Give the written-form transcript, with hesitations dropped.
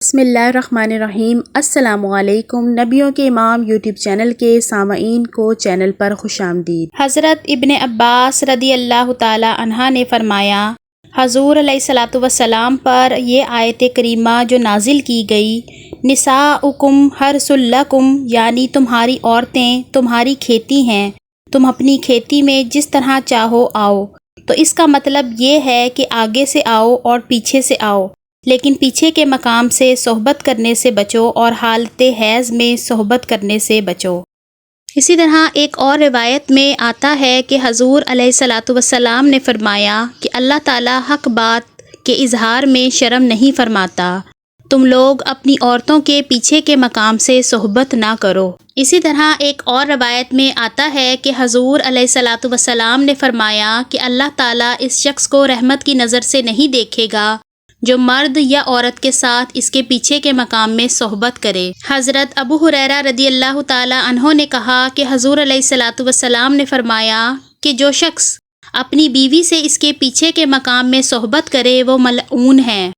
بسم اللہ الرحمن الرحیم۔ السلام علیکم۔ نبیوں کے امام یوٹیوب چینل کے سامعین کو چینل پر خوش آمدید۔ حضرت ابن عباس رضی اللہ تعالی عنہ نے فرمایا، حضور علیہ السلام پر یہ آیت کریمہ جو نازل کی گئی، نساؤکم حرث لکم، یعنی تمہاری عورتیں تمہاری کھیتی ہیں، تم اپنی کھیتی میں جس طرح چاہو آؤ، تو اس کا مطلب یہ ہے کہ آگے سے آؤ اور پیچھے سے آؤ، لیکن پیچھے کے مقام سے صحبت کرنے سے بچو اور حالت حیض میں صحبت کرنے سے بچو۔ اسی طرح ایک اور روایت میں آتا ہے کہ حضور علیہ السلام نے فرمایا کہ اللہ تعالیٰ حق بات کے اظہار میں شرم نہیں فرماتا، تم لوگ اپنی عورتوں کے پیچھے کے مقام سے صحبت نہ کرو۔ اسی طرح ایک اور روایت میں آتا ہے کہ حضور علیہ السلام نے فرمایا کہ اللہ تعالیٰ اس شخص کو رحمت کی نظر سے نہیں دیکھے گا جو مرد یا عورت کے ساتھ اس کے پیچھے کے مقام میں صحبت کرے۔ حضرت ابو ہریرہ رضی اللہ تعالی عنہ نے کہا کہ حضور علیہ السلام نے فرمایا کہ جو شخص اپنی بیوی سے اس کے پیچھے کے مقام میں صحبت کرے وہ ملعون ہے۔